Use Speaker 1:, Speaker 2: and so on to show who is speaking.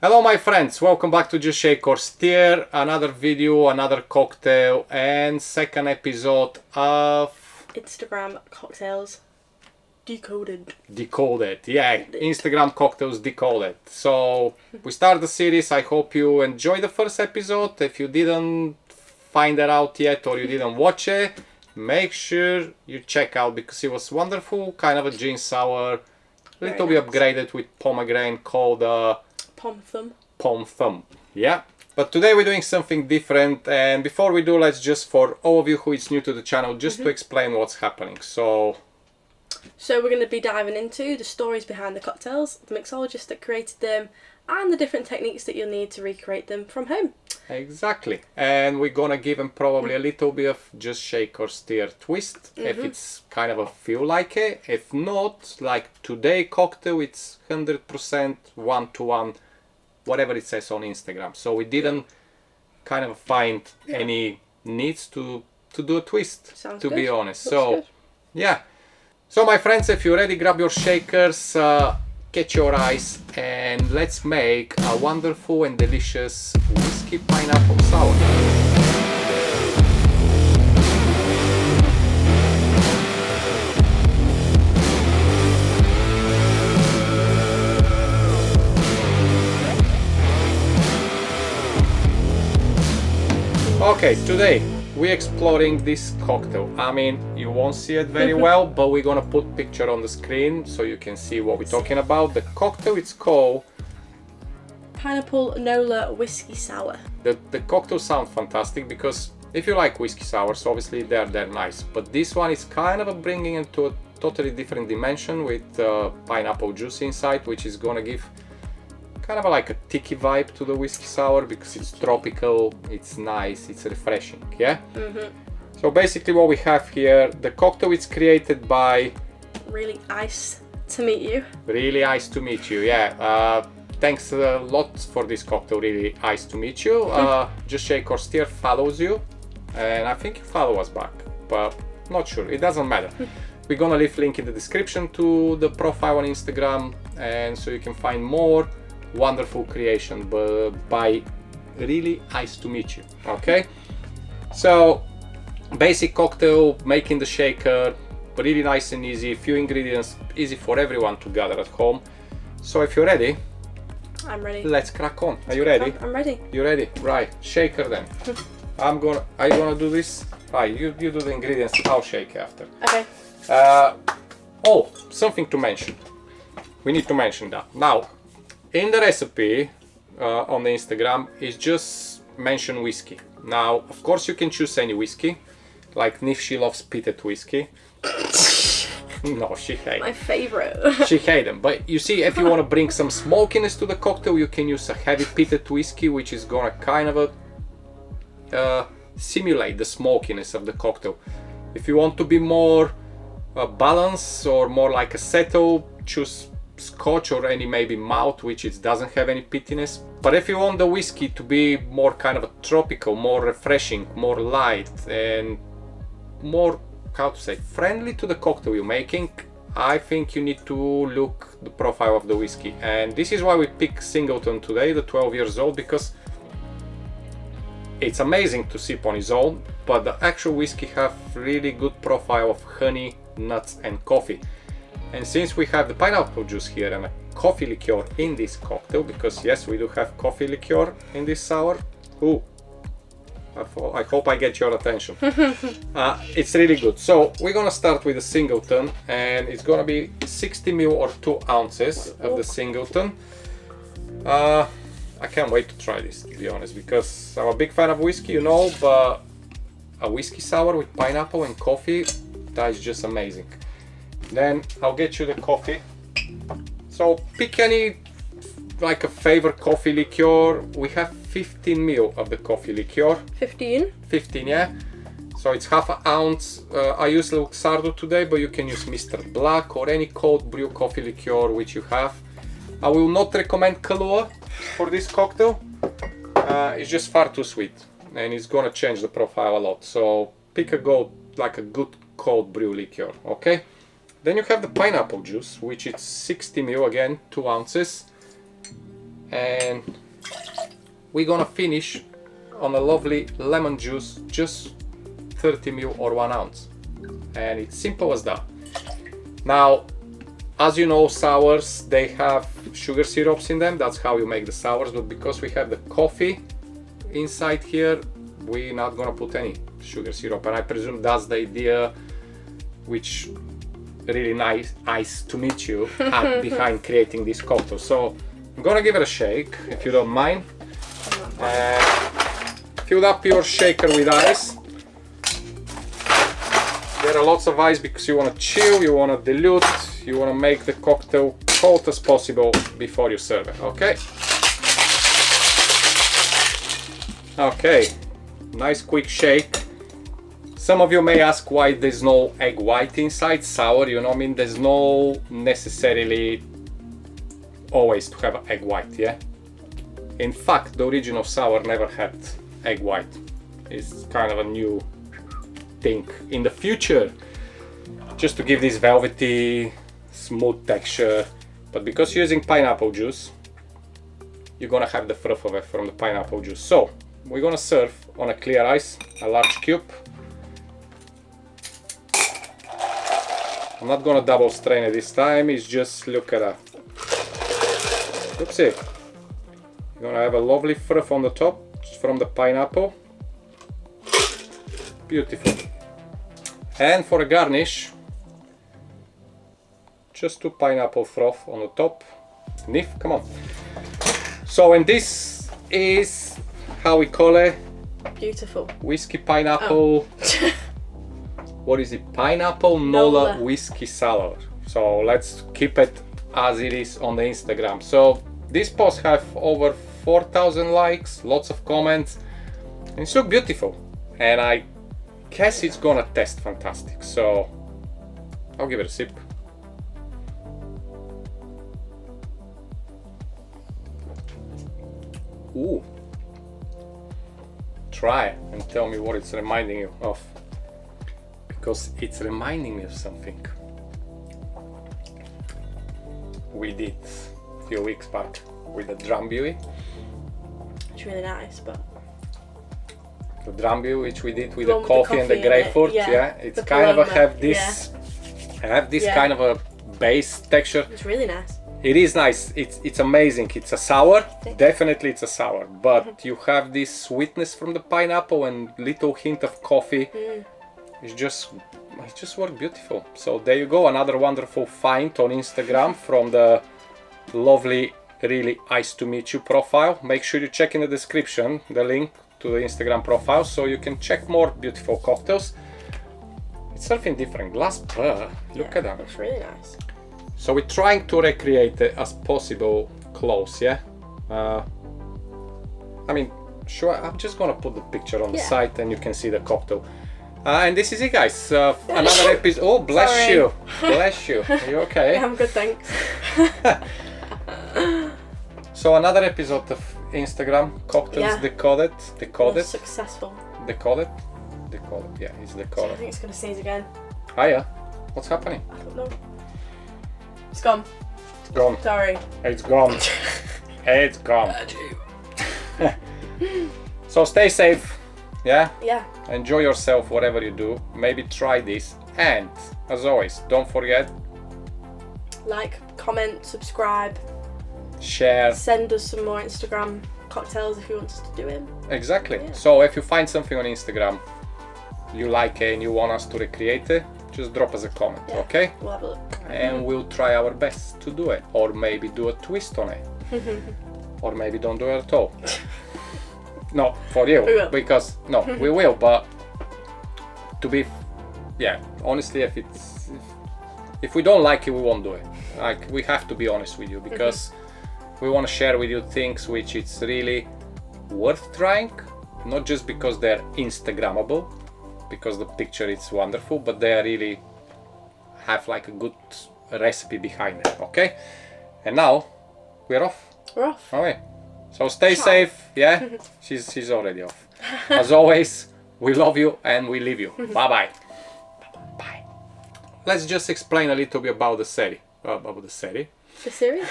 Speaker 1: Hello my friends, welcome back to Just Shake or Steer, another video, another cocktail and second episode of
Speaker 2: Instagram cocktails decoded.
Speaker 1: Decoded, yeah, Instagram cocktails decoded. So we start the series. I hope you enjoyed the first episode. If you didn't find it out yet or you didn't watch it, make sure you check out because it was wonderful, kind of a gin sour, a little bit upgraded with pomegranate called Pom Thumb, yeah. But today we're doing something different, and before we do, let's just, for all of you who is new to the channel, just to explain what's happening. So
Speaker 2: we're going to be diving into the stories behind the cocktails, the mixologist that created them, and the different techniques that you'll need to recreate them from home.
Speaker 1: Exactly, and we're gonna give them probably a little bit of Just Shake or Steer twist, if it's kind of a feel like it. If not, like today cocktail, it's 100% one-to-one, whatever it says on Instagram. So we didn't kind of find any needs to do a twist.
Speaker 2: Sounds
Speaker 1: to
Speaker 2: good.
Speaker 1: be honest.
Speaker 2: Looks
Speaker 1: So
Speaker 2: good.
Speaker 1: yeah. So my friends, if you're ready, grab your shakers, get your ice, and let's make a wonderful and delicious whiskey pineapple sour. Okay, today we're exploring this cocktail. I mean, you won't see it very well, but we're gonna put picture on the screen so you can see what we're talking about. The cocktail, it's called
Speaker 2: Pineapple Nola Whisky Sour.
Speaker 1: the cocktail sounds fantastic because if you like whiskey sours, obviously they're nice. But this one is kind of bringing it to a totally different dimension with pineapple juice inside, which is gonna give kind of like a tiki vibe to the whiskey sour because it's tropical, it's nice, it's refreshing, yeah? So basically what we have here, the cocktail is created by...
Speaker 2: Really nice to meet you.
Speaker 1: Really nice to meet you, yeah. Thanks a lot for this cocktail, really nice to meet you. Just Shake or Steer follows you, and I think you follow us back, but not sure, it doesn't matter. We're gonna leave link in the description to the profile on Instagram, and so you can find more wonderful creation by really nice to meet you. Okay, so basic cocktail, making the shaker, really nice and easy, few ingredients, easy for everyone to gather at home. So if you're ready,
Speaker 2: I'm ready.
Speaker 1: let's crack on. Are you ready?
Speaker 2: I'm ready.
Speaker 1: You ready? Right, shaker then. Are you gonna do this? Right, you do the ingredients, I'll shake after.
Speaker 2: Okay.
Speaker 1: Oh, something to mention. We need to mention that. Now, in the recipe on the Instagram, is just mention whiskey. Now, of course, you can choose any whiskey. Like Nif, she loves peated whiskey. No, she hates.
Speaker 2: My favorite.
Speaker 1: She hates them. But you see, if you want to bring some smokiness to the cocktail, you can use a heavy peated whiskey, which is gonna kind of simulate the smokiness of the cocktail. If you want to be more balanced or more like a settle, choose Scotch or any maybe Malt, which it doesn't have any peatiness. But if you want the whiskey to be more kind of a tropical, more refreshing, more light and more, how to say, friendly to the cocktail you're making, I think you need to look the profile of the whiskey. And this is why we picked Singleton today, the 12 years old, because it's amazing to sip on its own, but the actual whiskey have really good profile of honey, nuts and coffee. And since we have the pineapple juice here and a coffee liqueur in this cocktail, because yes, we do have coffee liqueur in this sour. Ooh, I hope I get your attention. It's really good. So we're gonna start with the Singleton, and it's gonna be 60 ml or 2 ounces of the Singleton. I can't wait to try this, to be honest, because I'm a big fan of whiskey, you know, but a whiskey sour with pineapple and coffee, that is just amazing. Then I'll get you the coffee. So pick any, like a favorite coffee liqueur. We have 15 ml of the coffee liqueur.
Speaker 2: 15?
Speaker 1: 15, yeah. So it's half an ounce. I use Luxardo today, but you can use Mr. Black or any cold brew coffee liqueur which you have. I will not recommend Kahlua for this cocktail. It's just far too sweet and it's gonna change the profile a lot. So pick a good cold brew liqueur, okay? Then you have the pineapple juice, which is 60 ml again, 2 ounces. and we're gonna finish on a lovely lemon juice, just 30 ml or 1 ounce, and it's simple as that. Now, as you know, sours, they have sugar syrups in them. That's how you make the sours, but because we have the coffee inside here, we're not gonna put any sugar syrup, and I presume that's the idea, which really nice to meet you had behind creating this cocktail. So I'm gonna give it a shake, if you don't mind. Fill up your shaker with ice. There are lots of ice because you want to chill, you want to dilute, you want to make the cocktail cold as possible before you serve it, okay? Okay, nice quick shake. Some of you may ask why there's no egg white inside sour, you know what I mean? There's no necessarily always to have egg white, yeah? In fact, the original sour never had egg white. It's kind of a new thing in the future, just to give this velvety, smooth texture. But because you're using pineapple juice, you're gonna have the froth of it from the pineapple juice. So we're gonna serve on a clear ice, a large cube. I'm not gonna double strain it this time, it's just, look at that. Oopsie. You're gonna have a lovely froth on the top from the pineapple. Beautiful. And for a garnish, just 2 pineapple froth on the top. Nif, come on. So, and this is how we call it.
Speaker 2: Beautiful.
Speaker 1: Whiskey pineapple. Oh. What is it? Pineapple Nola whiskey sour. So let's keep it as it is on the Instagram. So this post have over 4,000 likes, lots of comments, and it's so beautiful. And I guess it's gonna taste fantastic. So I'll give it a sip. Ooh. Try it and tell me what it's reminding you of. Because it's reminding me of something we did a few weeks back with the Drambuie.
Speaker 2: It's really nice, but
Speaker 1: the Drambuie which we did with
Speaker 2: the
Speaker 1: the coffee and the grapefruit, yeah. It's
Speaker 2: the
Speaker 1: kind of a
Speaker 2: Paloma,
Speaker 1: have this kind of a base texture.
Speaker 2: It's really nice.
Speaker 1: It is nice. It's amazing. It's a sour. Definitely it's a sour, but you have this sweetness from the pineapple and little hint of coffee. It just worked beautiful. So there you go, another wonderful find on Instagram from the lovely, really nice to meet you profile. Make sure you check in the description the link to the Instagram profile so you can check more beautiful cocktails. It's something different. Glass pearl. Look at that.
Speaker 2: It's really nice.
Speaker 1: So we're trying to recreate it as possible close, yeah? I mean, sure, I'm just gonna put the picture on the site and you can see the cocktail. And this is it, guys. Another episode. Oh, bless you. Bless you. Are you okay?
Speaker 2: Yeah, I'm good, thanks.
Speaker 1: So another episode of Instagram cocktails decoded.
Speaker 2: Decoded. Successful.
Speaker 1: Decoded. Yeah, it's decoded.
Speaker 2: I think it's gonna sneeze again.
Speaker 1: Hiya. What's happening?
Speaker 2: I don't know. It's gone.
Speaker 1: It's gone.
Speaker 2: Sorry.
Speaker 1: It's gone. It's gone. So stay safe. Yeah?
Speaker 2: Yeah.
Speaker 1: Enjoy yourself, whatever you do. Maybe try this. And, as always, don't forget...
Speaker 2: Like, comment, subscribe.
Speaker 1: Share.
Speaker 2: Send us some more Instagram cocktails if you want us to do them.
Speaker 1: Exactly.
Speaker 2: Yeah.
Speaker 1: So, if you find something on Instagram, you like it and you want us to recreate it, just drop us a comment, okay?
Speaker 2: We'll have a look.
Speaker 1: And we'll try our best to do it. Or maybe do a twist on it. Or maybe don't do it at all. No, for you,
Speaker 2: we will.
Speaker 1: Because no, we will. But to be, honestly, if we don't like it, we won't do it. Like, we have to be honest with you because we want to share with you things which it's really worth trying, not just because they're Instagrammable, because the picture is wonderful, but they really have like a good recipe behind it. Okay, and now we're off.
Speaker 2: We're off.
Speaker 1: Okay. So stay safe, yeah? She's already off. As always, we love you and we leave you. Bye-bye. Bye. Let's just explain a little bit about the series.
Speaker 2: The series?